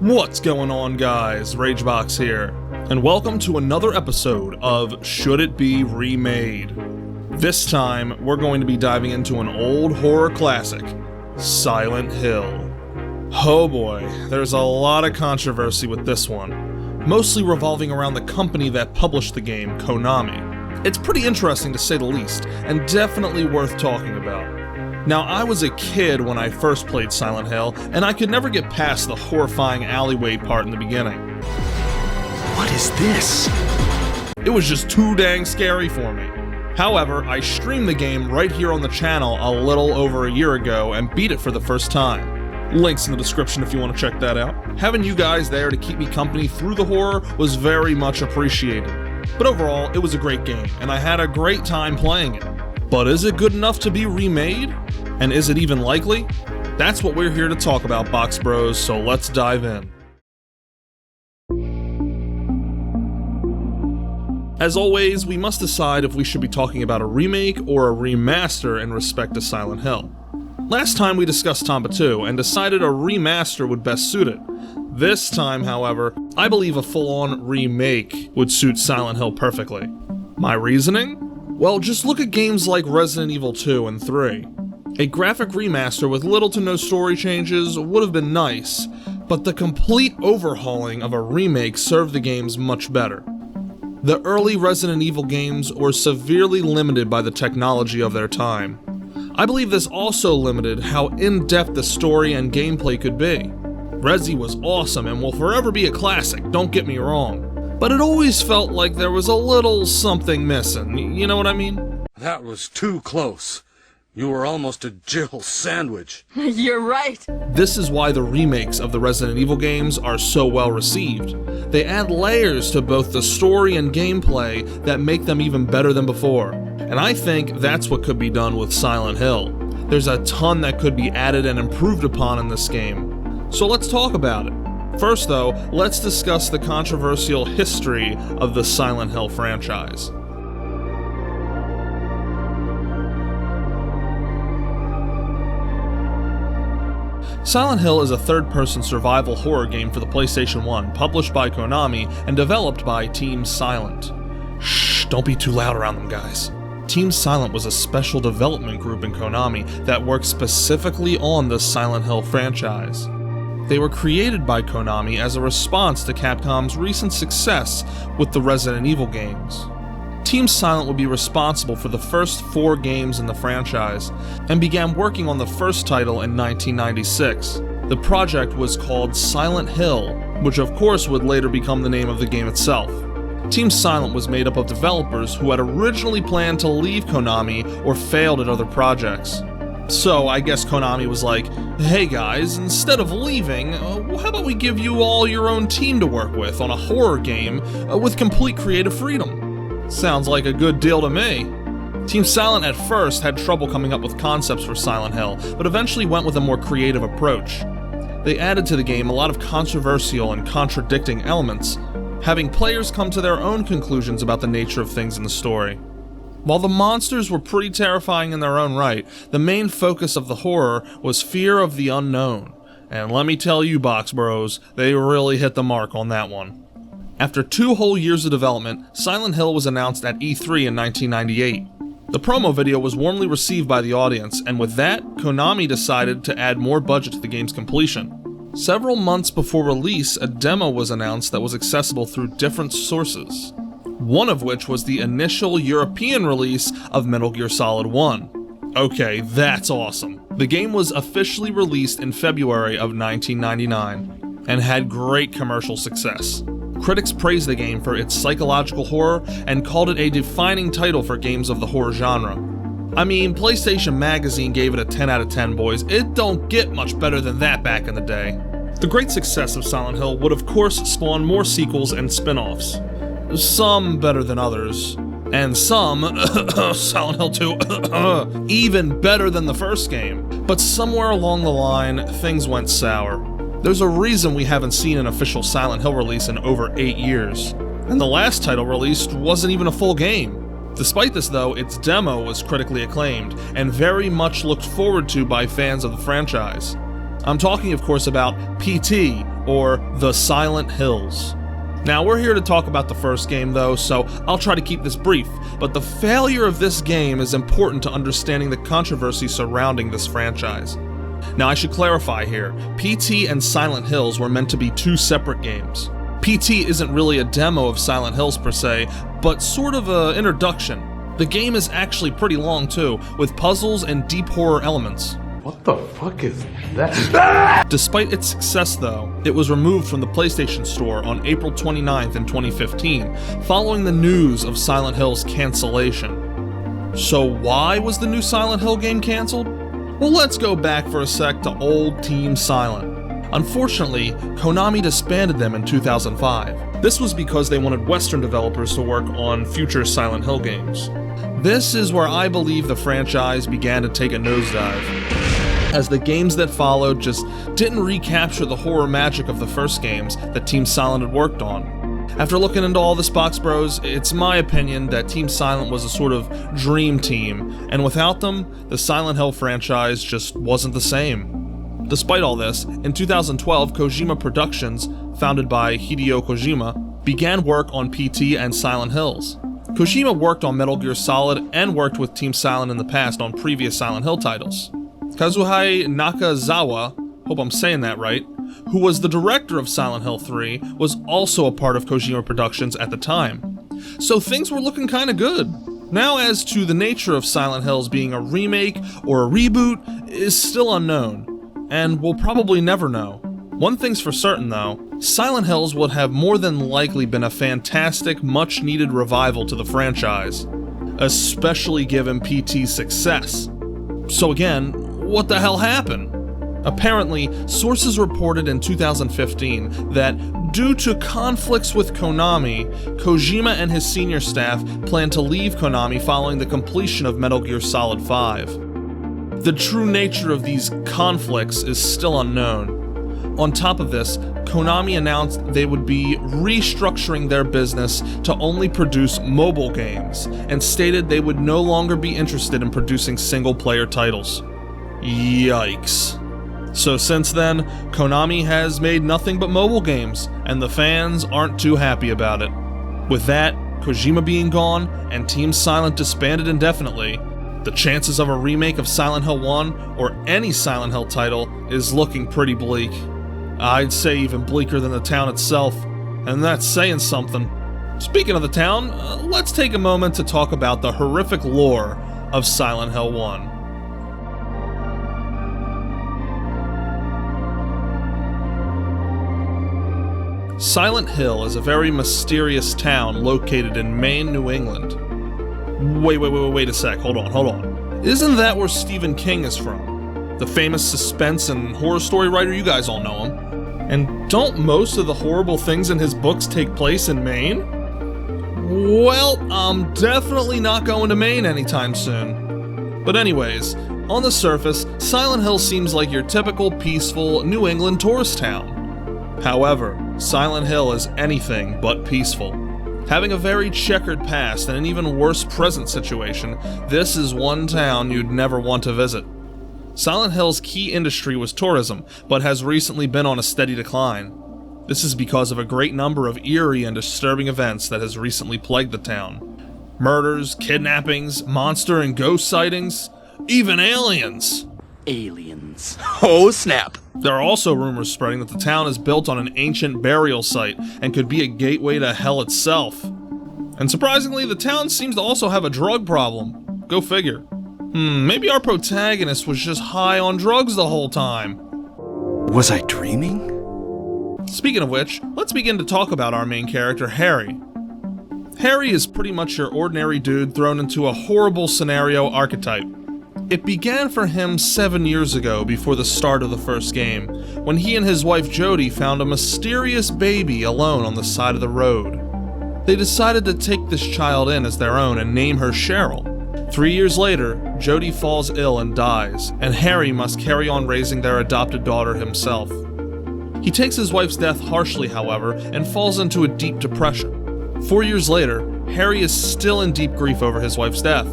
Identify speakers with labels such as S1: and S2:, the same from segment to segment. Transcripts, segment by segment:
S1: What's going on, guys? Ragebox here, and welcome to another episode of Should It Be Remade? This time, we're going to be diving into an old horror classic, Silent Hill. Oh boy, there's a lot of controversy with this one, mostly revolving around the company that published the game, Konami. It's pretty interesting to say the least, and definitely worth talking about. Now, I was a kid when I first played Silent Hill, and I could never get past the horrifying alleyway part in the beginning.
S2: What is this?
S1: It was just too dang scary for me. However, I streamed the game right here on the channel a little over a year ago and beat it for the first time. Links in the description if you want to check that out. Having you guys there to keep me company through the horror was very much appreciated. But overall, it was a great game, and I had a great time playing it. But is it good enough to be remade? And is it even likely? That's what we're here to talk about, Box Bros, so let's dive in. As always, we must decide if we should be talking about a remake or a remaster in respect to Silent Hill. Last time we discussed Tomba 2 and decided a remaster would best suit it. This time, however, I believe a full-on remake would suit Silent Hill perfectly. My reasoning? Well, just look at games like Resident Evil 2 and 3. A graphic remaster with little to no story changes would have been nice, but the complete overhauling of a remake served the games much better. The early Resident Evil games were severely limited by the technology of their time. I believe this also limited how in-depth the story and gameplay could be. Resi was awesome and will forever be a classic, don't get me wrong. But it always felt like there was a little something missing, you know what I mean?
S2: That was too close. You were almost a Jill sandwich.
S3: You're right.
S1: This is why the remakes of the Resident Evil games are so well received. They add layers to both the story and gameplay that make them even better than before. And I think that's what could be done with Silent Hill. There's a ton that could be added and improved upon in this game. So let's talk about it. First though, let's discuss the controversial history of the Silent Hill franchise. Silent Hill is a third-person survival horror game for the PlayStation 1, published by Konami and developed by Team Silent. Shh, don't be too loud around them, guys. Team Silent was a special development group in Konami that worked specifically on the Silent Hill franchise. They were created by Konami as a response to Capcom's recent success with the Resident Evil games. Team Silent would be responsible for the first 4 games in the franchise, and began working on the first title in 1996. The project was called Silent Hill, which of course would later become the name of the game itself. Team Silent was made up of developers who had originally planned to leave Konami or failed at other projects. So I guess Konami was like, hey guys, instead of leaving, how about we give you all your own team to work with on a horror game with complete creative freedom? Sounds like a good deal to me. Team Silent at first had trouble coming up with concepts for Silent Hill, but eventually went with a more creative approach. They added to the game a lot of controversial and contradicting elements, having players come to their own conclusions about the nature of things in the story. While the monsters were pretty terrifying in their own right, the main focus of the horror was fear of the unknown. And let me tell you, Box Bros, they really hit the mark on that one. After 2 whole years of development, Silent Hill was announced at E3 in 1998. The promo video was warmly received by the audience, and with that, Konami decided to add more budget to the game's completion. Several months before release, a demo was announced that was accessible through different sources. One of which was the initial European release of Metal Gear Solid 1. Okay, that's awesome. The game was officially released in February of 1999, and had great commercial success. Critics praised the game for its psychological horror, and called it a defining title for games of the horror genre. I mean, PlayStation Magazine gave it a 10 out of 10, boys. It don't get much better than that back in the day. The great success of Silent Hill would of course spawn more sequels and spin-offs. Some better than others, and some, Silent Hill 2, even better than the first game. But somewhere along the line, things went sour. There's a reason we haven't seen an official Silent Hill release in over 8 years, and the last title released wasn't even a full game. Despite this though, its demo was critically acclaimed, and very much looked forward to by fans of the franchise. I'm talking, of course, about PT, or The Silent Hills. Now, we're here to talk about the first game, though, so I'll try to keep this brief, but the failure of this game is important to understanding the controversy surrounding this franchise. Now, I should clarify here, PT and Silent Hills were meant to be two separate games. PT isn't really a demo of Silent Hills per se, but sort of an introduction. The game is actually pretty long too, with puzzles and deep horror elements.
S3: What the fuck is that?
S1: Despite its success though, it was removed from the PlayStation Store on April 29th in 2015, following the news of Silent Hill's cancellation. So why was the new Silent Hill game cancelled? Well, let's go back for a sec to old Team Silent. Unfortunately, Konami disbanded them in 2005. This was because they wanted Western developers to work on future Silent Hill games. This is where I believe the franchise began to take a nosedive, as the games that followed just didn't recapture the horror magic of the first games that Team Silent had worked on. After looking into all this, Box Bros, it's my opinion that Team Silent was a sort of dream team, and without them, the Silent Hill franchise just wasn't the same. Despite all this, in 2012, Kojima Productions, founded by Hideo Kojima, began work on PT and Silent Hills. Kojima worked on Metal Gear Solid and worked with Team Silent in the past on previous Silent Hill titles. Kazuhei Nakazawa, hope I'm saying that right, who was the director of Silent Hill 3, was also a part of Kojima Productions at the time. So things were looking kinda good. Now, as to the nature of Silent Hills being a remake or a reboot is still unknown, and we'll probably never know. One thing's for certain though, Silent Hills would have more than likely been a fantastic, much-needed revival to the franchise, especially given PT's success. So again, what the hell happened? Apparently, sources reported in 2015 that due to conflicts with Konami, Kojima and his senior staff plan to leave Konami following the completion of Metal Gear Solid 5. The true nature of these conflicts is still unknown. On top of this, Konami announced they would be restructuring their business to only produce mobile games, and stated they would no longer be interested in producing single-player titles. Yikes. So since then, Konami has made nothing but mobile games, and the fans aren't too happy about it. With that, Kojima being gone, and Team Silent disbanded indefinitely, the chances of a remake of Silent Hill 1 or any Silent Hill title is looking pretty bleak. I'd say even bleaker than the town itself, and that's saying something. Speaking of the town, let's take a moment to talk about the horrific lore of Silent Hill 1. Silent Hill is a very mysterious town located in Maine, New England. Wait a sec, hold on. Isn't that where Stephen King is from? The famous suspense and horror story writer, you guys all know him. And don't most of the horrible things in his books take place in Maine? Well, I'm definitely not going to Maine anytime soon. But anyways, on the surface, Silent Hill seems like your typical peaceful New England tourist town. However, Silent Hill is anything but peaceful. Having a very checkered past and an even worse present situation, this is one town you'd never want to visit. Silent Hill's key industry was tourism, but has recently been on a steady decline. This is because of a great number of eerie and disturbing events that has recently plagued the town. Murders, kidnappings, monster and ghost sightings, even aliens!
S4: Aliens. Oh snap!
S1: There are also rumors spreading that the town is built on an ancient burial site and could be a gateway to hell itself. And surprisingly, the town seems to also have a drug problem. Go figure. Maybe our protagonist was just high on drugs the whole time.
S4: Was I dreaming?
S1: Speaking of which, let's begin to talk about our main character, Harry. Harry is pretty much your ordinary dude thrown into a horrible scenario archetype. It began for him 7 years ago before the start of the first game, when he and his wife Jody found a mysterious baby alone on the side of the road. They decided to take this child in as their own and name her Cheryl. 3 years later, Jody falls ill and dies, and Harry must carry on raising their adopted daughter himself. He takes his wife's death harshly, however, and falls into a deep depression. 4 years later, Harry is still in deep grief over his wife's death.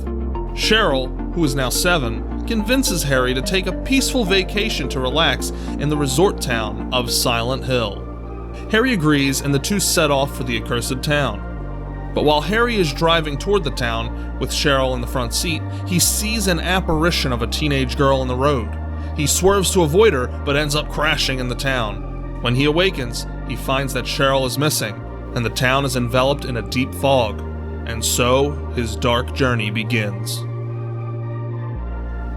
S1: Cheryl, who is now 7, convinces Harry to take a peaceful vacation to relax in the resort town of Silent Hill. Harry agrees and the two set off for the accursed town. But while Harry is driving toward the town, with Cheryl in the front seat, he sees an apparition of a teenage girl on the road. He swerves to avoid her, but ends up crashing in the town. When he awakens, he finds that Cheryl is missing, and the town is enveloped in a deep fog. And so, his dark journey begins.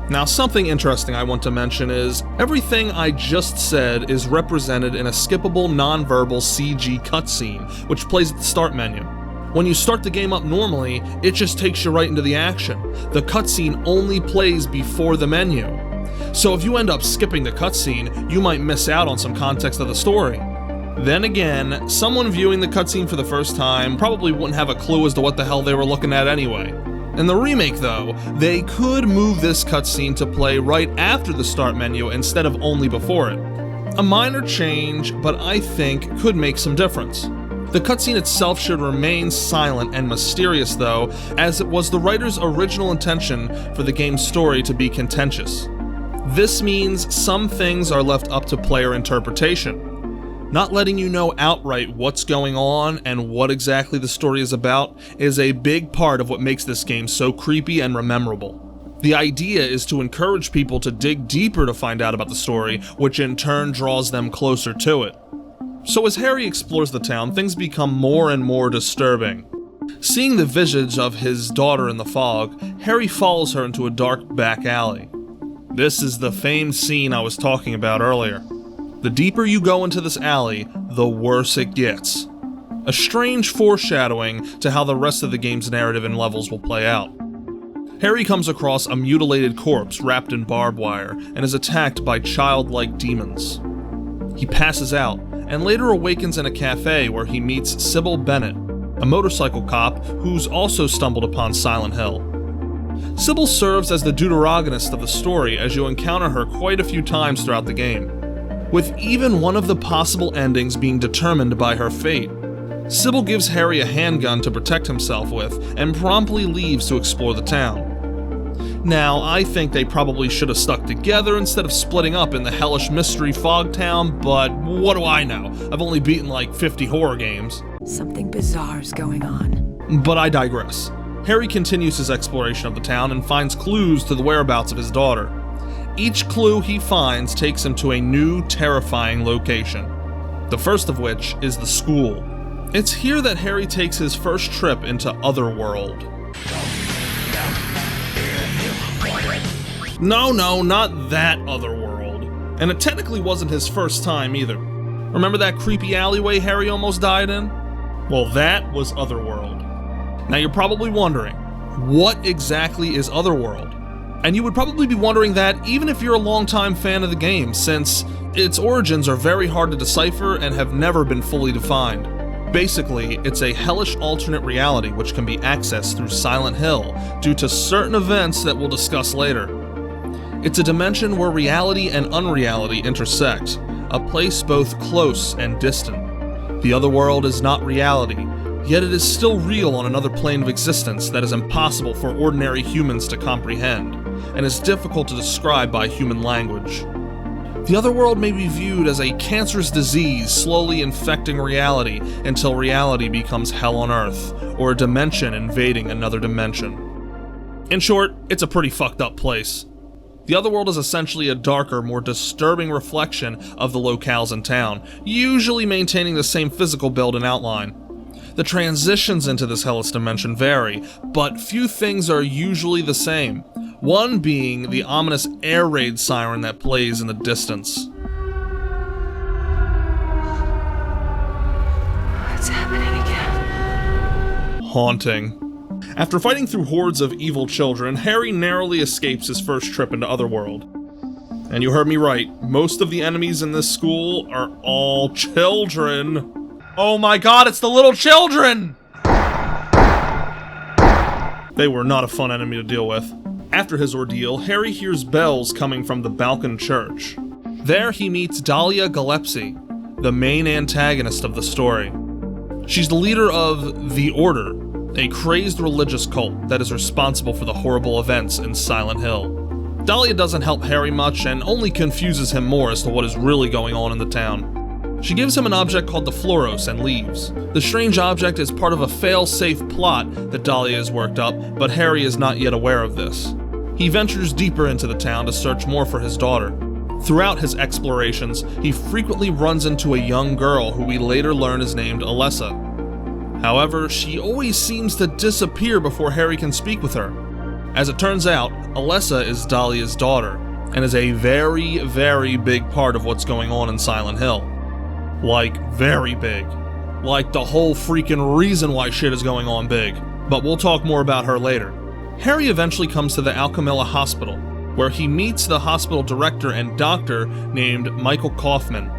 S1: Now, something interesting I want to mention is, everything I just said is represented in a skippable non-verbal CG cutscene, which plays at the start menu. When you start the game up normally, it just takes you right into the action. The cutscene only plays before the menu. So if you end up skipping the cutscene, you might miss out on some context of the story. Then again, someone viewing the cutscene for the first time probably wouldn't have a clue as to what the hell they were looking at anyway. In the remake though, they could move this cutscene to play right after the start menu instead of only before it. A minor change, but I think could make some difference. The cutscene itself should remain silent and mysterious though, as it was the writer's original intention for the game's story to be contentious. This means some things are left up to player interpretation. Not letting you know outright what's going on and what exactly the story is about is a big part of what makes this game so creepy and memorable. The idea is to encourage people to dig deeper to find out about the story, which in turn draws them closer to it. So as Harry explores the town, things become more and more disturbing. Seeing the visage of his daughter in the fog, Harry follows her into a dark back alley. This is the famed scene I was talking about earlier. The deeper you go into this alley, the worse it gets. A strange foreshadowing to how the rest of the game's narrative and levels will play out. Harry comes across a mutilated corpse wrapped in barbed wire and is attacked by childlike demons. He passes out, and later awakens in a cafe where he meets Sybil Bennett, a motorcycle cop who's also stumbled upon Silent Hill. Sybil serves as the deuteragonist of the story as you encounter her quite a few times throughout the game, with even one of the possible endings being determined by her fate. Sybil gives Harry a handgun to protect himself with and promptly leaves to explore the town. Now, I think they probably should have stuck together instead of splitting up in the hellish mystery fog town, but what do I know? I've only beaten like 50 horror games.
S5: Something bizarre's going on.
S1: But I digress. Harry continues his exploration of the town and finds clues to the whereabouts of his daughter. Each clue he finds takes him to a new, terrifying location. The first of which is the school. It's here that Harry takes his first trip into Otherworld. No, not that Otherworld. And it technically wasn't his first time either. Remember that creepy alleyway Harry almost died in? Well, that was Otherworld. Now you're probably wondering, what exactly is Otherworld? And you would probably be wondering that even if you're a longtime fan of the game, since its origins are very hard to decipher and have never been fully defined. Basically, it's a hellish alternate reality which can be accessed through Silent Hill due to certain events that we'll discuss later. It's a dimension where reality and unreality intersect, a place both close and distant. The Otherworld is not reality, yet it is still real on another plane of existence that is impossible for ordinary humans to comprehend, and is difficult to describe by human language. The Otherworld may be viewed as a cancerous disease slowly infecting reality until reality becomes hell on Earth, or a dimension invading another dimension. In short, it's a pretty fucked up place. The Otherworld is essentially a darker, more disturbing reflection of the locales in town, usually maintaining the same physical build and outline. The transitions into this hellish dimension vary, but few things are usually the same, one being the ominous air raid siren that plays in the distance.
S5: What's happening again?
S1: Haunting. After fighting through hordes of evil children, Harry narrowly escapes his first trip into Otherworld. And you heard me right, most of the enemies in this school are all children. Oh my god, it's the little children! They were not a fun enemy to deal with. After his ordeal, Harry hears bells coming from the Balkan Church. There he meets Dahlia Gillespie, the main antagonist of the story. She's the leader of the Order, a crazed religious cult that is responsible for the horrible events in Silent Hill. Dahlia doesn't help Harry much and only confuses him more as to what is really going on in the town. She gives him an object called the Floros and leaves. The strange object is part of a fail-safe plot that Dahlia has worked up, but Harry is not yet aware of this. He ventures deeper into the town to search more for his daughter. Throughout his explorations, he frequently runs into a young girl who we later learn is named Alessa. However, she always seems to disappear before Harry can speak with her. As it turns out, Alessa is Dahlia's daughter, and is a very, very big part of what's going on in Silent Hill. Like, very big. Like the whole freaking reason why shit is going on big. But we'll talk more about her later. Harry eventually comes to the Alchemilla Hospital, where he meets the hospital director and doctor named Michael Kaufman,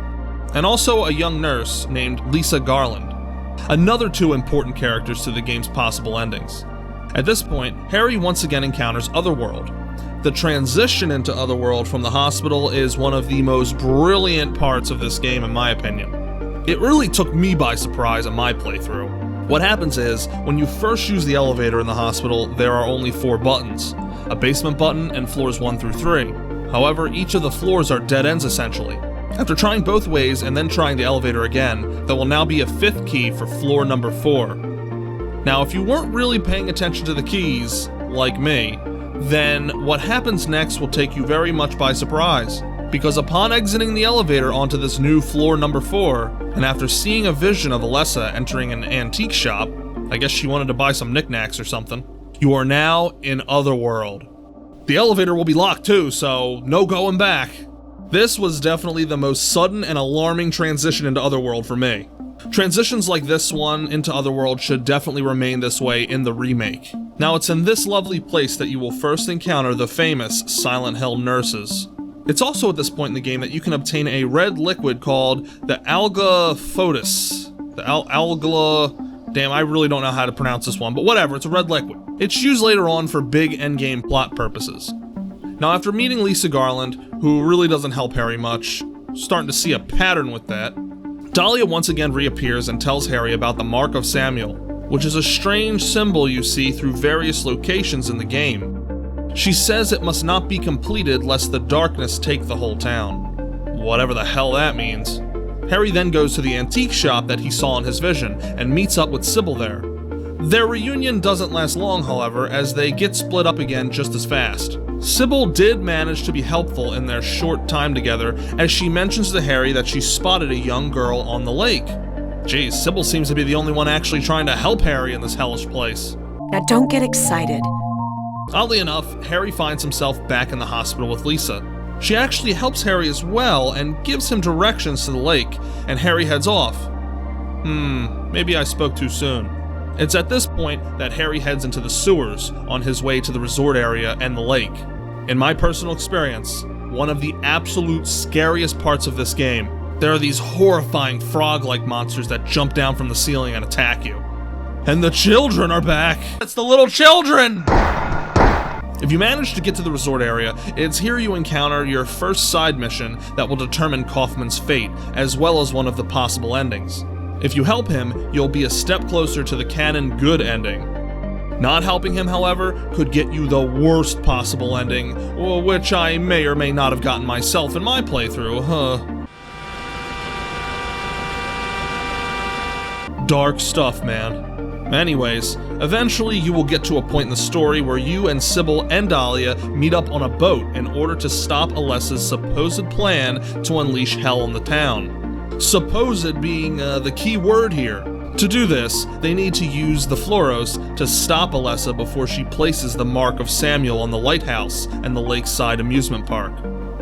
S1: and also a young nurse named Lisa Garland. Another two important characters to the game's possible endings. At this point, Harry once again encounters Otherworld. The transition into Otherworld from the hospital is one of the most brilliant parts of this game in my opinion. It really took me by surprise in my playthrough. What happens is, when you first use the elevator in the hospital, there are only 4 buttons. A basement button and floors 1 through 3. However, each of the floors are dead ends essentially. After trying both ways and then trying the elevator again, there will now be a 5th key for floor number 4. Now, if you weren't really paying attention to the keys, like me, then what happens next will take you very much by surprise. Because upon exiting the elevator onto this new floor number 4, and after seeing a vision of Alessa entering an antique shop, I guess she wanted to buy some knickknacks or something, you are now in Otherworld. The elevator will be locked too, so no going back. This was definitely the most sudden and alarming transition into Otherworld for me. Transitions like this one into Otherworld should definitely remain this way in the remake. Now it's in this lovely place that you will first encounter the famous Silent Hill nurses. It's also at this point in the game that you can obtain a red liquid called the Alga Fotis. Damn, I really don't know how to pronounce this one, but whatever, it's a red liquid. It's used later on for big endgame plot purposes. Now after meeting Lisa Garland, who really doesn't help Harry much, starting to see a pattern with that, Dahlia once again reappears and tells Harry about the Mark of Samuel, which is a strange symbol you see through various locations in the game. She says it must not be completed lest the darkness take the whole town. Whatever the hell that means. Harry then goes to the antique shop that he saw in his vision and meets up with Sybil there. Their reunion doesn't last long, however, as they get split up again just as fast. Sybil did manage to be helpful in their short time together, as she mentions to Harry that she spotted a young girl on the lake. Geez, Sybil seems to be the only one actually trying to help Harry in this hellish place.
S5: Now don't get excited.
S1: Oddly enough, Harry finds himself back in the hospital with Lisa. She actually helps Harry as well and gives him directions to the lake, and Harry heads off. Maybe I spoke too soon. It's at this point that Harry heads into the sewers on his way to the resort area and the lake. In my personal experience, one of the absolute scariest parts of this game, there are these horrifying frog-like monsters that jump down from the ceiling and attack you. And the children are back! It's the little children! If you manage to get to the resort area, it's here you encounter your first side mission that will determine Kaufman's fate, as well as one of the possible endings. If you help him, you'll be a step closer to the canon good ending. Not helping him, however, could get you the worst possible ending, which I may or may not have gotten myself in my playthrough, Dark stuff, man. Anyways, eventually you will get to a point in the story where you and Sybil and Dahlia meet up on a boat in order to stop Alessa's supposed plan to unleash hell on the town. Supposed being the key word here. To do this, they need to use the Floros to stop Alessa before she places the Mark of Samuel on the lighthouse and the lakeside amusement park.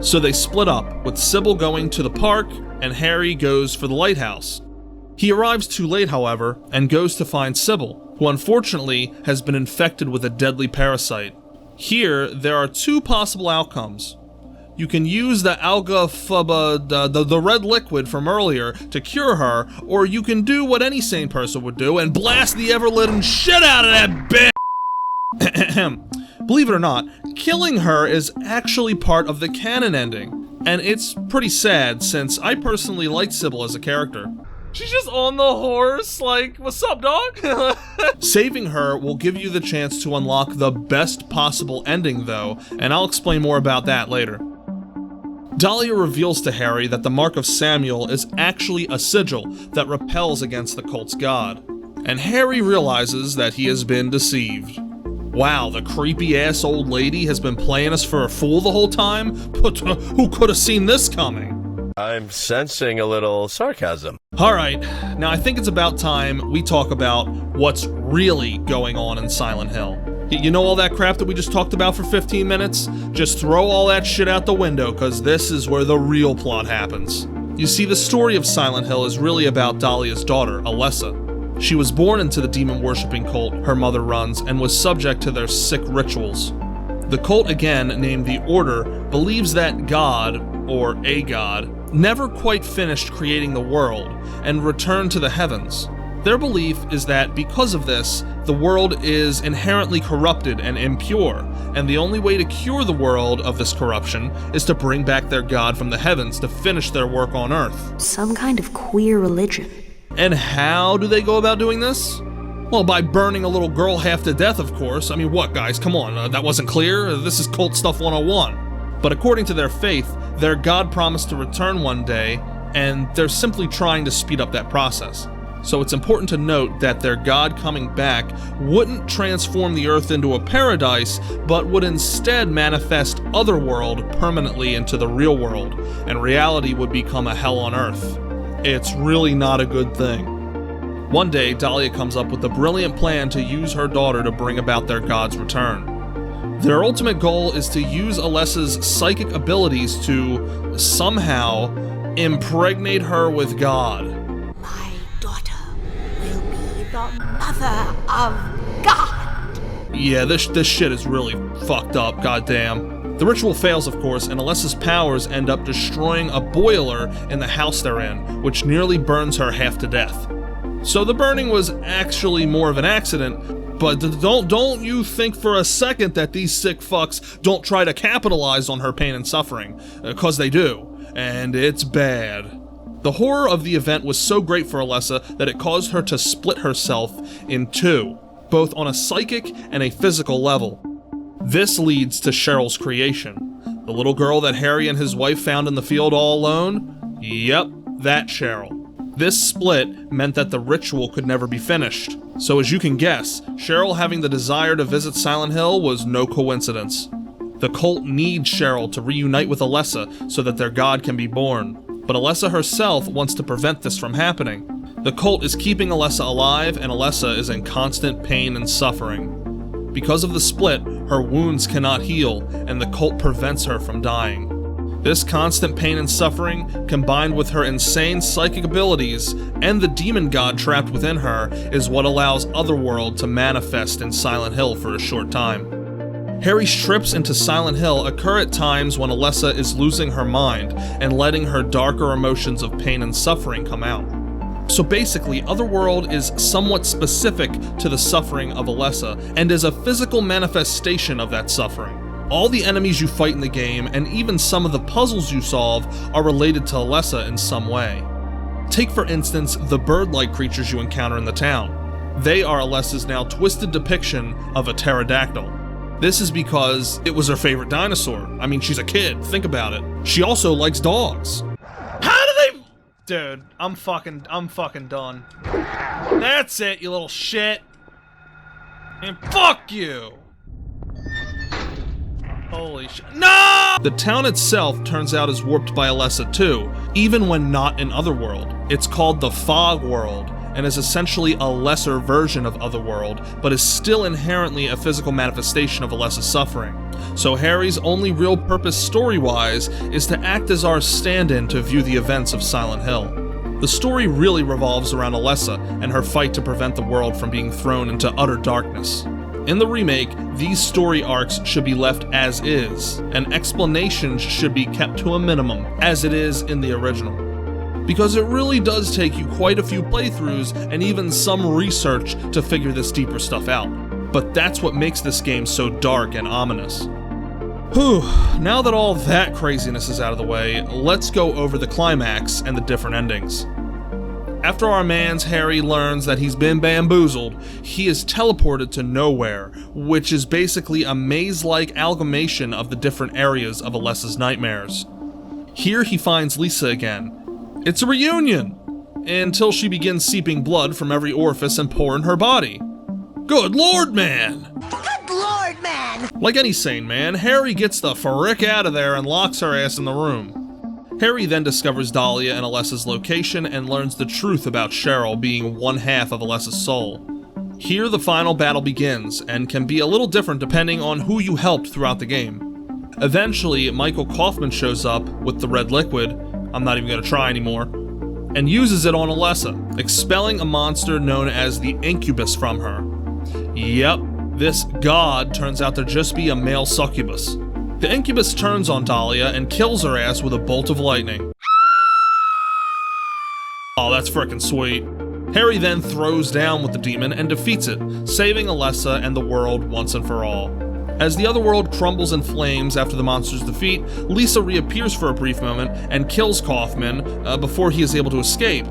S1: So they split up, with Sybil going to the park and Harry goes for the lighthouse. He arrives too late, however, and goes to find Sybil, who unfortunately has been infected with a deadly parasite. Here, there are 2 possible outcomes. You can use the the red liquid from earlier to cure her, or you can do what any sane person would do and blast the ever-living shit out of that bitch! Believe it or not, killing her is actually part of the canon ending, and it's pretty sad since I personally liked Sybil as a character. She's just on the horse, like, what's up, dog? Saving her will give you the chance to unlock the best possible ending, though, and I'll explain more about that later. Dahlia reveals to Harry that the Mark of Samuel is actually a sigil that repels against the cult's god, and Harry realizes that he has been deceived. Wow, the creepy-ass old lady has been playing us for a fool the whole time? But who could have seen this coming?
S6: I'm sensing a little sarcasm.
S1: Alright, now I think it's about time we talk about what's really going on in Silent Hill. You know all that crap that we just talked about for 15 minutes? Just throw all that shit out the window, cause this is where the real plot happens. You see, the story of Silent Hill is really about Dahlia's daughter, Alessa. She was born into the demon-worshipping cult her mother runs and was subject to their sick rituals. The cult, again named the Order, believes that God, or a god, never quite finished creating the world and returned to the heavens. Their belief is that because of this, the world is inherently corrupted and impure, and the only way to cure the world of this corruption is to bring back their god from the heavens to finish their work on Earth.
S5: Some kind of queer religion.
S1: And how do they go about doing this? Well, by burning a little girl half to death, of course. I mean, what, guys? Come on, that wasn't clear? This is cult stuff 101. But according to their faith, their god promised to return one day, and they're simply trying to speed up that process. So it's important to note that their god coming back wouldn't transform the Earth into a paradise, but would instead manifest Otherworld permanently into the real world, and reality would become a hell on Earth. It's really not a good thing. One day, Dahlia comes up with a brilliant plan to use her daughter to bring about their god's return. Their ultimate goal is to use Alessa's psychic abilities to, somehow, impregnate her with God.
S7: My daughter will be the mother of God.
S1: Yeah, this shit is really fucked up, goddamn. The ritual fails, of course, and Alessa's powers end up destroying a boiler in the house they're in, which nearly burns her half to death. So the burning was actually more of an accident, but don't you think for a second that these sick fucks don't try to capitalize on her pain and suffering, because they do, and it's bad. The horror of the event was so great for Alessa that it caused her to split herself in two, both on a psychic and a physical level. This leads to Cheryl's creation, the little girl that Harry and his wife found in the field all alone. Yep, that Cheryl. This split meant that the ritual could never be finished. So as you can guess, Cheryl having the desire to visit Silent Hill was no coincidence. The cult needs Cheryl to reunite with Alessa so that their god can be born. But Alessa herself wants to prevent this from happening. The cult is keeping Alessa alive, and Alessa is in constant pain and suffering. Because of the split, her wounds cannot heal, and the cult prevents her from dying. This constant pain and suffering, combined with her insane psychic abilities and the demon god trapped within her, is what allows Otherworld to manifest in Silent Hill for a short time. Harry's trips into Silent Hill occur at times when Alessa is losing her mind and letting her darker emotions of pain and suffering come out. So basically, Otherworld is somewhat specific to the suffering of Alessa and is a physical manifestation of that suffering. All the enemies you fight in the game, and even some of the puzzles you solve, are related to Alessa in some way. Take for instance the bird-like creatures you encounter in the town. They are Alessa's now twisted depiction of a pterodactyl. This is because it was her favorite dinosaur. I mean, she's a kid, think about it. She also likes dogs. How do they... Dude, I'm fucking done. That's it, you little shit. And fuck you! Holy shit. No! The town itself turns out is warped by Alessa too, even when not in Otherworld. It's called the Fog World, and is essentially a lesser version of Otherworld, but is still inherently a physical manifestation of Alessa's suffering. So Harry's only real purpose story-wise is to act as our stand-in to view the events of Silent Hill. The story really revolves around Alessa and her fight to prevent the world from being thrown into utter darkness. In the remake, these story arcs should be left as is, and explanations should be kept to a minimum, as it is in the original. Because it really does take you quite a few playthroughs and even some research to figure this deeper stuff out. But that's what makes this game so dark and ominous. Whew, now that all that craziness is out of the way, let's go over the climax and the different endings. After our man's Harry learns that he's been bamboozled, he is teleported to nowhere, which is basically a maze-like amalgamation of the different areas of Alessa's nightmares. Here he finds Lisa again. It's a reunion! Until she begins seeping blood from every orifice and pore in her body. Good lord, man!
S7: Good lord, man!
S1: Like any sane man, Harry gets the frick out of there and locks her ass in the room. Harry then discovers Dahlia and Alessa's location and learns the truth about Cheryl being one half of Alessa's soul. Here the final battle begins, and can be a little different depending on who you helped throughout the game. Eventually, Michael Kaufman shows up with the red liquid, I'm not even going to try anymore, and uses it on Alessa, expelling a monster known as the Incubus from her. Yep, this god turns out to just be a male succubus. The Incubus turns on Dahlia and kills her ass with a bolt of lightning. Oh, that's frickin' sweet. Harry then throws down with the demon and defeats it, saving Alessa and the world once and for all. As the other world crumbles in flames after the monster's defeat, Lisa reappears for a brief moment and kills Kaufman before he is able to escape.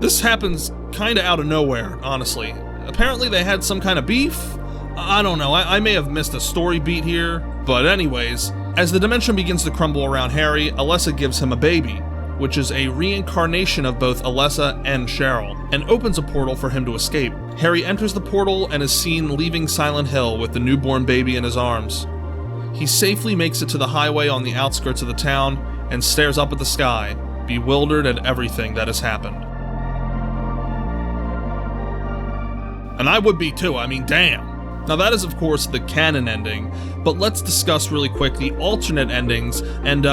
S1: This happens kinda out of nowhere, honestly. Apparently they had some kind of beef? I don't know, I may have missed a story beat here, but anyways, as the dimension begins to crumble around Harry, Alessa gives him a baby, which is a reincarnation of both Alessa and Cheryl, and opens a portal for him to escape. Harry enters the portal and is seen leaving Silent Hill with the newborn baby in his arms. He safely makes it to the highway on the outskirts of the town and stares up at the sky, bewildered at everything that has happened. And I would be too, I mean, damn. Now that is of course the canon ending, but let's discuss really quick the alternate endings and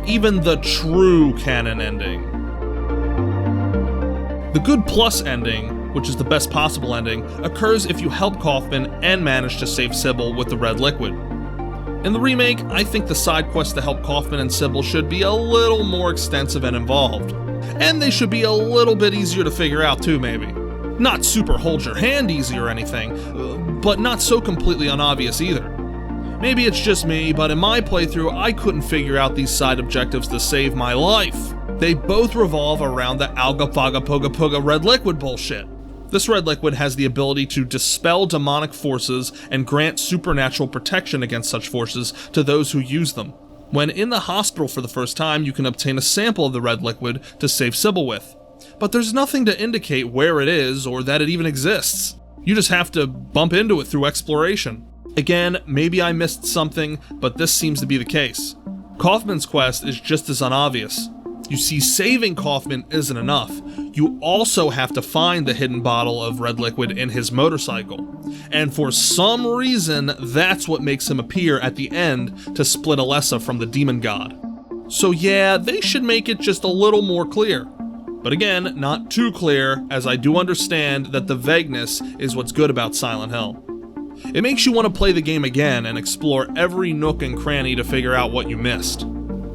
S1: even the true canon ending. The good plus ending, which is the best possible ending, occurs if you help Kaufman and manage to save Sybil with the red liquid. In the remake, I think the side quests to help Kaufman and Sybil should be a little more extensive and involved. And they should be a little bit easier to figure out too, maybe. Not super hold your hand easy or anything, but not so completely unobvious either. Maybe it's just me, but in my playthrough I couldn't figure out these side objectives to save my life. They both revolve around the Alga Paga Poga Poga red liquid bullshit. This red liquid has the ability to dispel demonic forces and grant supernatural protection against such forces to those who use them. When in the hospital for the first time, you can obtain a sample of the red liquid to save Sybil with. But there's nothing to indicate where it is or that it even exists. You just have to bump into it through exploration. Again, maybe I missed something, but this seems to be the case. Kaufman's quest is just as unobvious. You see, saving Kaufman isn't enough. You also have to find the hidden bottle of red liquid in his motorcycle. And for some reason, that's what makes him appear at the end to split Alessa from the demon god. So yeah, they should make it just a little more clear. But again, not too clear, as I do understand that the vagueness is what's good about Silent Hill. It makes you want to play the game again and explore every nook and cranny to figure out what you missed.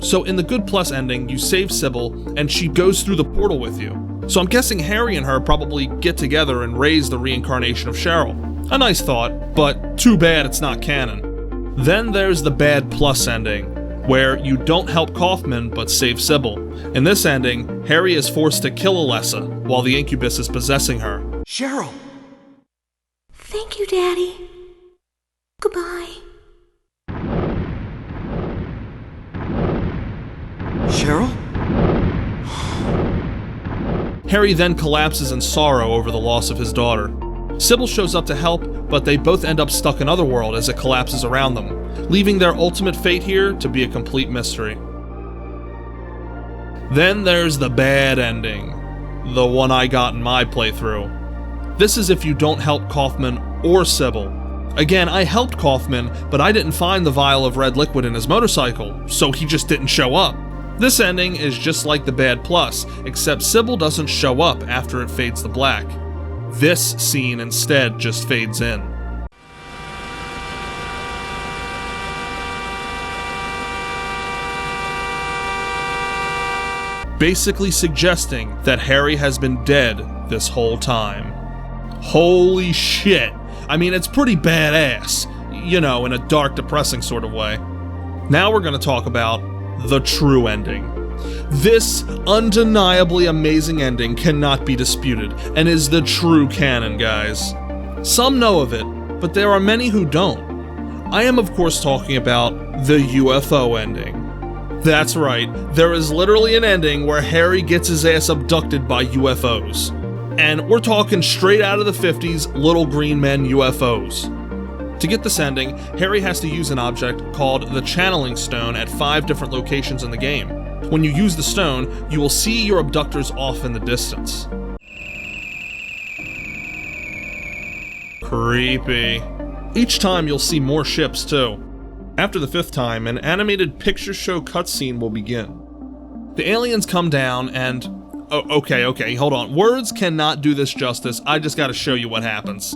S1: So in the good plus ending, you save Sybil, and she goes through the portal with you. So I'm guessing Harry and her probably get together and raise the reincarnation of Cheryl. A nice thought, but too bad it's not canon. Then there's the bad plus ending, where you don't help Kaufman but save Sybil. In this ending, Harry is forced to kill Alessa while the Incubus is possessing her.
S4: Cheryl!
S5: Thank you, Daddy. Goodbye.
S4: Cheryl?
S1: Harry then collapses in sorrow over the loss of his daughter. Sybil shows up to help, but they both end up stuck in Otherworld as it collapses around them, leaving their ultimate fate here to be a complete mystery. Then there's the bad ending, the one I got in my playthrough. This is if you don't help Kaufman or Sybil. Again, I helped Kaufman, but I didn't find the vial of red liquid in his motorcycle, so he just didn't show up. This ending is just like the bad plus, except Sybil doesn't show up after it fades to black. This scene instead just fades in. Basically suggesting that Harry has been dead this whole time. Holy shit. I mean, it's pretty badass, you know, in a dark, depressing sort of way. Now we're going to talk about the true ending. This undeniably amazing ending cannot be disputed, and is the true canon, guys. Some know of it, but there are many who don't. I am of course talking about the UFO ending. That's right, there is literally an ending where Harry gets his ass abducted by UFOs. And we're talking straight out of the 50s little green men UFOs. To get this ending, Harry has to use an object called the Channeling Stone at 5 different locations in the game. When you use the stone, you will see your abductors off in the distance. Creepy. Each time you'll see more ships too. After the 5th time, an animated picture show cutscene will begin. The aliens come down and... Oh, okay, hold on. Words cannot do this justice. I just gotta show you what happens.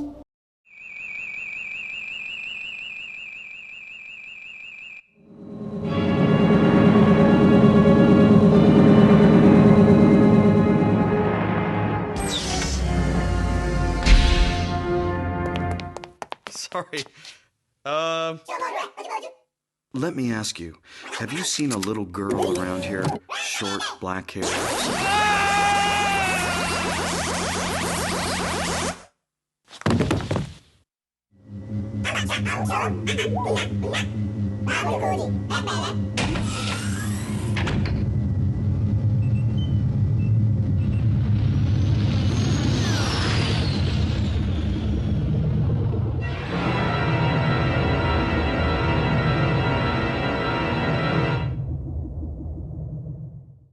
S6: Sorry.
S4: Let me ask you, have you seen a little girl around here? Short, black hair.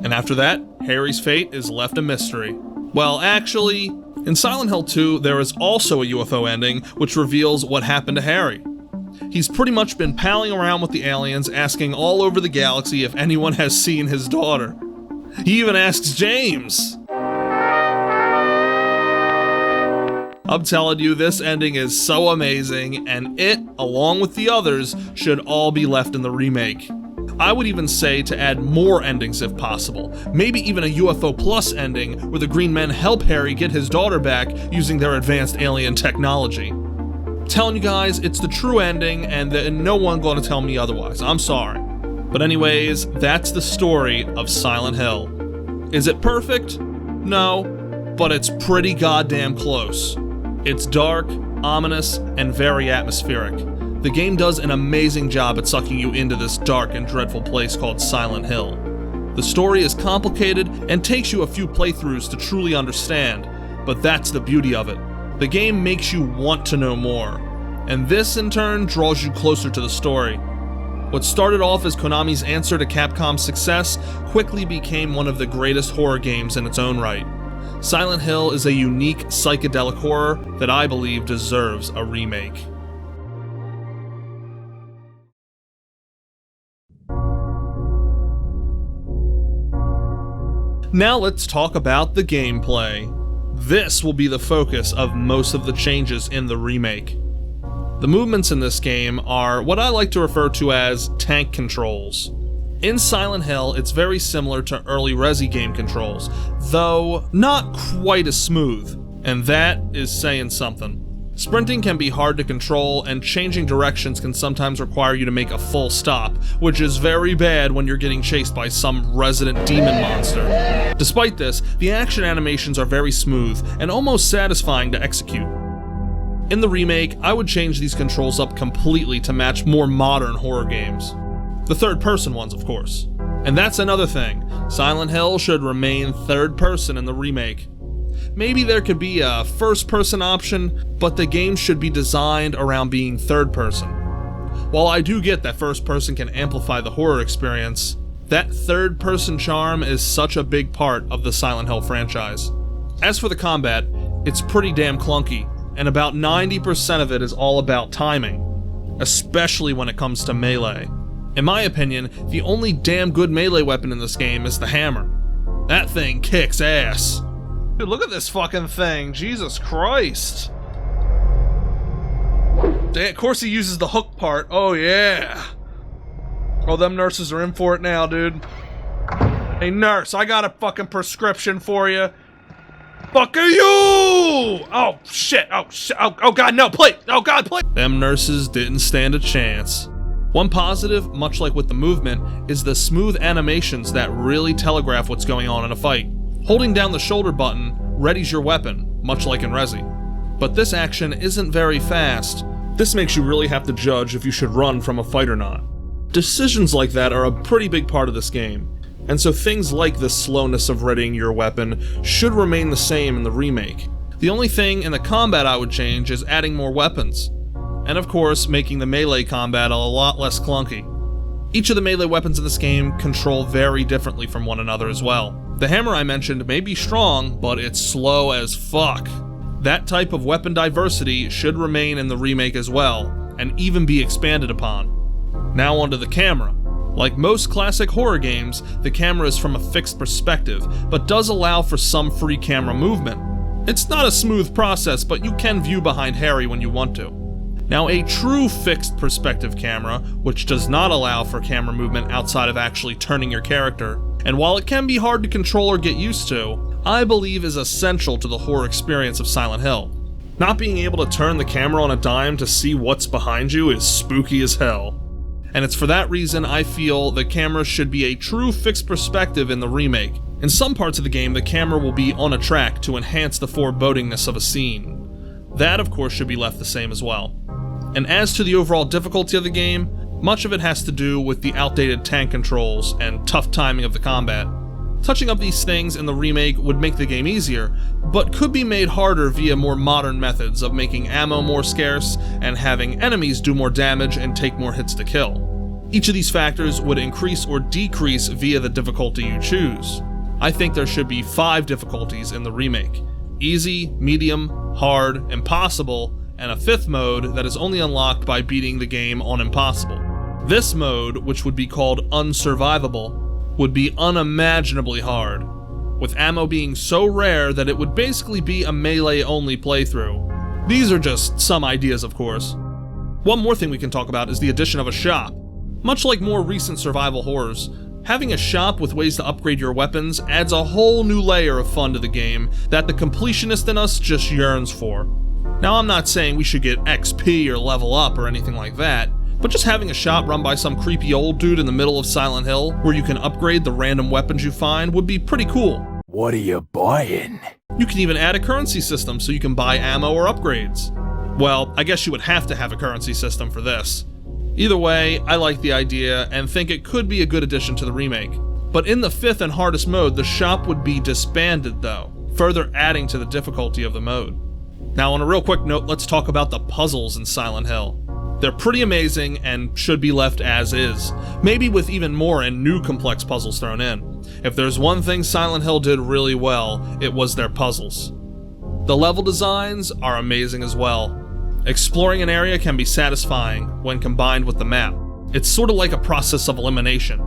S1: And after that, Harry's fate is left a mystery. Well, actually, in Silent Hill 2, there is also a UFO ending which reveals what happened to Harry. He's pretty much been palling around with the aliens, asking all over the galaxy if anyone has seen his daughter. He even asks James! I'm telling you, this ending is so amazing, and it, along with the others, should all be left in the remake. I would even say to add more endings if possible. Maybe even a UFO Plus ending where the Green Men help Harry get his daughter back using their advanced alien technology. I'm telling you guys, it's the true ending and no one gonna tell me otherwise. I'm sorry. But anyways, that's the story of Silent Hill. Is it perfect? No, but it's pretty goddamn close. It's dark, ominous, and very atmospheric. The game does an amazing job at sucking you into this dark and dreadful place called Silent Hill. The story is complicated and takes you a few playthroughs to truly understand, but that's the beauty of it. The game makes you want to know more, and this in turn draws you closer to the story. What started off as Konami's answer to Capcom's success quickly became one of the greatest horror games in its own right. Silent Hill is a unique psychedelic horror that I believe deserves a remake. Now let's talk about the gameplay. This will be the focus of most of the changes in the remake. The movements in this game are what I like to refer to as tank controls. In Silent Hill, it's very similar to early Resi game controls, though not quite as smooth, and that is saying something. Sprinting can be hard to control, and changing directions can sometimes require you to make a full stop, which is very bad when you're getting chased by some resident demon monster. Despite this, the action animations are very smooth and almost satisfying to execute. In the remake, I would change these controls up completely to match more modern horror games. The third-person ones, of course. And that's another thing, Silent Hill should remain third-person in the remake. Maybe there could be a first-person option, but the game should be designed around being third-person. While I do get that first-person can amplify the horror experience, that third-person charm is such a big part of the Silent Hill franchise. As for the combat, it's pretty damn clunky, and about 90% of it is all about timing, especially when it comes to melee. In my opinion, the only damn good melee weapon in this game is the hammer. That thing kicks ass. Dude, look at this fucking thing. Jesus Christ. Of course he uses the hook part. Oh yeah. Oh, them nurses are in for it now, dude. Hey nurse, I got a fucking prescription for you. Fuck are you! Oh shit, oh god, no, please! Oh god, please! Them nurses didn't stand a chance. One positive, much like with the movement, is the smooth animations that really telegraph what's going on in a fight. Holding down the shoulder button readies your weapon, much like in Resi. But this action isn't very fast. This makes you really have to judge if you should run from a fight or not. Decisions like that are a pretty big part of this game, and so things like the slowness of readying your weapon should remain the same in the remake. The only thing in the combat I would change is adding more weapons, and of course making the melee combat a lot less clunky. Each of the melee weapons in this game control very differently from one another as well. The hammer I mentioned may be strong, but it's slow as fuck. That type of weapon diversity should remain in the remake as well, and even be expanded upon. Now onto the camera. Like most classic horror games, the camera is from a fixed perspective, but does allow for some free camera movement. It's not a smooth process, but you can view behind Harry when you want to. Now, a true fixed perspective camera, which does not allow for camera movement outside of actually turning your character, and while it can be hard to control or get used to, I believe is essential to the horror experience of Silent Hill. Not being able to turn the camera on a dime to see what's behind you is spooky as hell. And it's for that reason I feel the camera should be a true fixed perspective in the remake. In some parts of the game, the camera will be on a track to enhance the forebodingness of a scene. That, of course, should be left the same as well. And as to the overall difficulty of the game, much of it has to do with the outdated tank controls and tough timing of the combat. Touching up these things in the remake would make the game easier, but could be made harder via more modern methods of making ammo more scarce and having enemies do more damage and take more hits to kill. Each of these factors would increase or decrease via the difficulty you choose. I think there should be 5 difficulties in the remake: easy, medium, hard, impossible, and a 5th mode that is only unlocked by beating the game on impossible. This mode, which would be called unsurvivable, would be unimaginably hard, with ammo being so rare that it would basically be a melee-only playthrough. These are just some ideas, of course. One more thing we can talk about is the addition of a shop. Much like more recent survival horrors, having a shop with ways to upgrade your weapons adds a whole new layer of fun to the game that the completionist in us just yearns for. Now, I'm not saying we should get XP or level up or anything like that, but just having a shop run by some creepy old dude in the middle of Silent Hill where you can upgrade the random weapons you find would be pretty cool.
S8: What are you buying?
S1: You can even add a currency system so you can buy ammo or upgrades. Well, I guess you would have to have a currency system for this. Either way, I like the idea and think it could be a good addition to the remake. But in the 5th and hardest mode, the shop would be disbanded though, further adding to the difficulty of the mode. Now, on a real quick note, let's talk about the puzzles in Silent Hill. They're pretty amazing and should be left as is, maybe with even more and new complex puzzles thrown in. If there's one thing Silent Hill did really well, it was their puzzles. The level designs are amazing as well. Exploring an area can be satisfying when combined with the map. It's sort of like a process of elimination.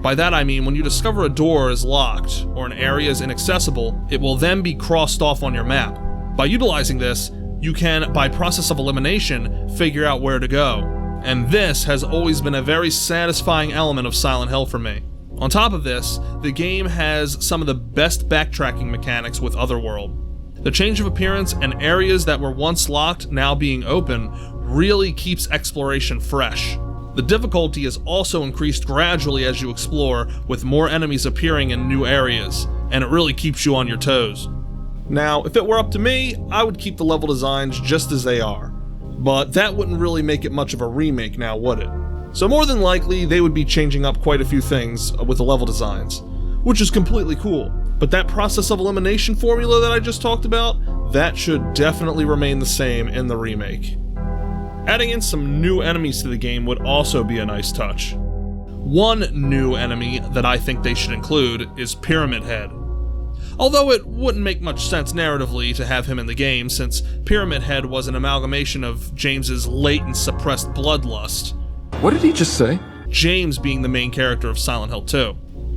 S1: By that I mean when you discover a door is locked or an area is inaccessible, it will then be crossed off on your map. By utilizing this, you can, by process of elimination, figure out where to go. And this has always been a very satisfying element of Silent Hill for me. On top of this, the game has some of the best backtracking mechanics with Otherworld. The change of appearance and areas that were once locked now being open really keeps exploration fresh. The difficulty is also increased gradually as you explore, with more enemies appearing in new areas, and it really keeps you on your toes. Now, if it were up to me, I would keep the level designs just as they are. But that wouldn't really make it much of a remake now, would it? So more than likely, they would be changing up quite a few things with the level designs, which is completely cool. But that process of elimination formula that I just talked about, that should definitely remain the same in the remake. Adding in some new enemies to the game would also be a nice touch. One new enemy that I think they should include is Pyramid Head. Although it wouldn't make much sense narratively to have him in the game, since Pyramid Head was an amalgamation of James's latent suppressed bloodlust.
S8: What did he just say?
S1: James being the main character of Silent Hill 2.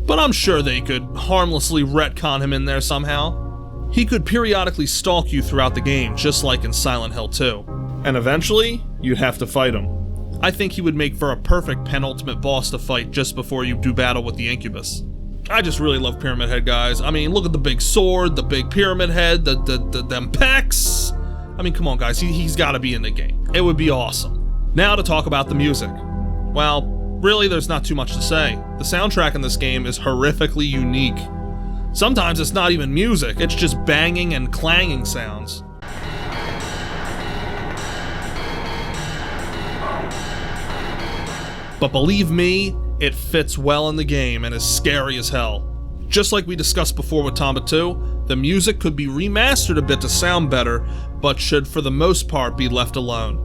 S1: But I'm sure they could harmlessly retcon him in there somehow. He could periodically stalk you throughout the game, just like in Silent Hill 2. And eventually, you'd have to fight him. I think he would make for a perfect penultimate boss to fight just before you do battle with the Incubus. I just really love Pyramid Head, guys. I mean, look at the big sword, the big Pyramid Head, them pecs. I mean, come on, guys, he's got to be in the game. It would be awesome. Now to talk about the music. Well, really there's not too much to say. The soundtrack in this game is horrifically unique. Sometimes it's not even music, it's just banging and clanging sounds. But believe me, it fits well in the game and is scary as hell. Just like we discussed before with Tomba 2, the music could be remastered a bit to sound better, but should for the most part be left alone.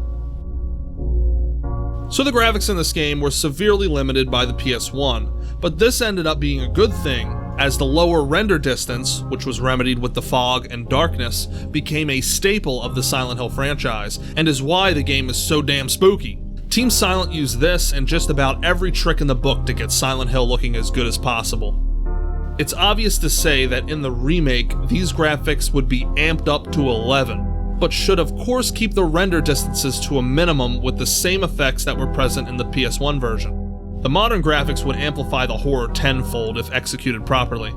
S1: So the graphics in this game were severely limited by the PS1, but this ended up being a good thing, as the lower render distance, which was remedied with the fog and darkness, became a staple of the Silent Hill franchise, and is why the game is so damn spooky. Team Silent used this and just about every trick in the book to get Silent Hill looking as good as possible. It's obvious to say that in the remake, these graphics would be amped up to 11, but should of course keep the render distances to a minimum with the same effects that were present in the PS1 version. The modern graphics would amplify the horror tenfold if executed properly.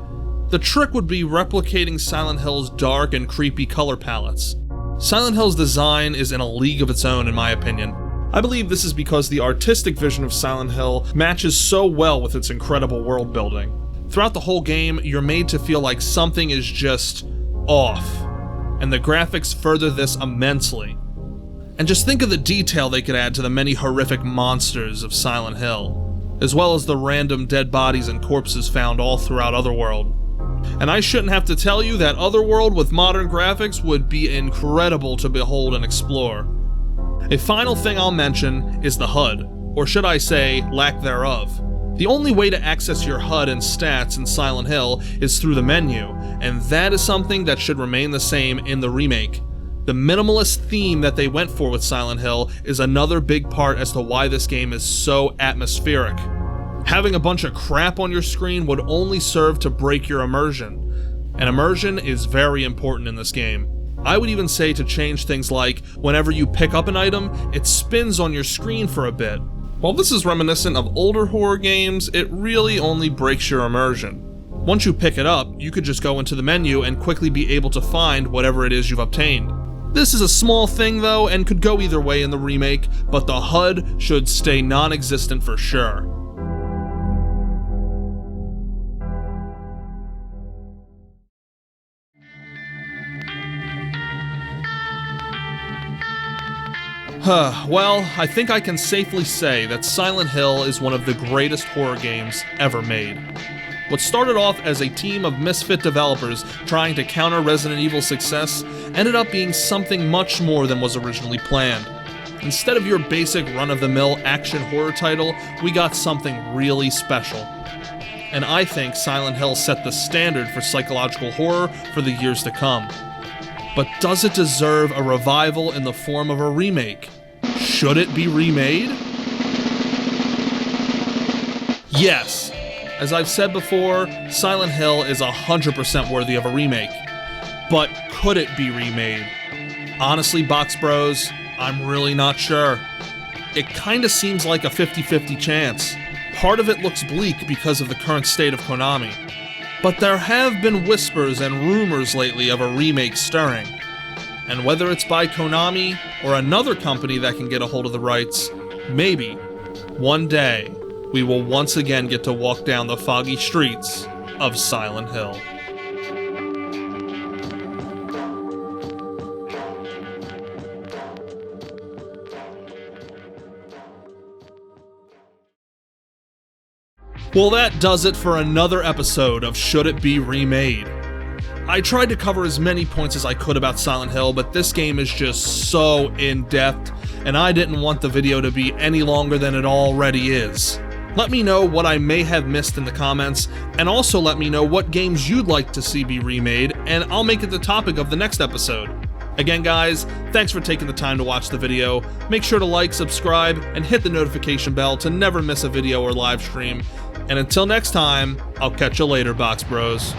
S1: The trick would be replicating Silent Hill's dark and creepy color palettes. Silent Hill's design is in a league of its own in my opinion. I believe this is because the artistic vision of Silent Hill matches so well with its incredible world building. Throughout the whole game, you're made to feel like something is just off, and the graphics further this immensely. And just think of the detail they could add to the many horrific monsters of Silent Hill, as well as the random dead bodies and corpses found all throughout Otherworld. And I shouldn't have to tell you that Otherworld with modern graphics would be incredible to behold and explore. A final thing I'll mention is the HUD, or should I say, lack thereof. The only way to access your HUD and stats in Silent Hill is through the menu, and that is something that should remain the same in the remake. The minimalist theme that they went for with Silent Hill is another big part as to why this game is so atmospheric. Having a bunch of crap on your screen would only serve to break your immersion, and immersion is very important in this game. I would even say to change things like, whenever you pick up an item, it spins on your screen for a bit. While this is reminiscent of older horror games, it really only breaks your immersion. Once you pick it up, you could just go into the menu and quickly be able to find whatever it is you've obtained. This is a small thing though, and could go either way in the remake, but the HUD should stay non-existent for sure. Well, I think I can safely say that Silent Hill is one of the greatest horror games ever made. What started off as a team of misfit developers trying to counter Resident Evil's success ended up being something much more than was originally planned. Instead of your basic run-of-the-mill action horror title, we got something really special. And I think Silent Hill set the standard for psychological horror for the years to come. But does it deserve a revival in the form of a remake? Should it be remade? Yes. As I've said before, Silent Hill is 100% worthy of a remake. But could it be remade? Honestly, Box Bros, I'm really not sure. It kinda seems like a 50-50 chance. Part of it looks bleak because of the current state of Konami. But there have been whispers and rumors lately of a remake stirring. And whether it's by Konami or another company that can get a hold of the rights, maybe, one day, we will once again get to walk down the foggy streets of Silent Hill. Well, that does it for another episode of Should It Be Remade? I tried to cover as many points as I could about Silent Hill, but this game is just so in-depth, and I didn't want the video to be any longer than it already is. Let me know what I may have missed in the comments, and also let me know what games you'd like to see be remade, and I'll make it the topic of the next episode. Again guys, thanks for taking the time to watch the video. Make sure to like, subscribe, and hit the notification bell to never miss a video or live stream. And until next time, I'll catch you later, Box Bros.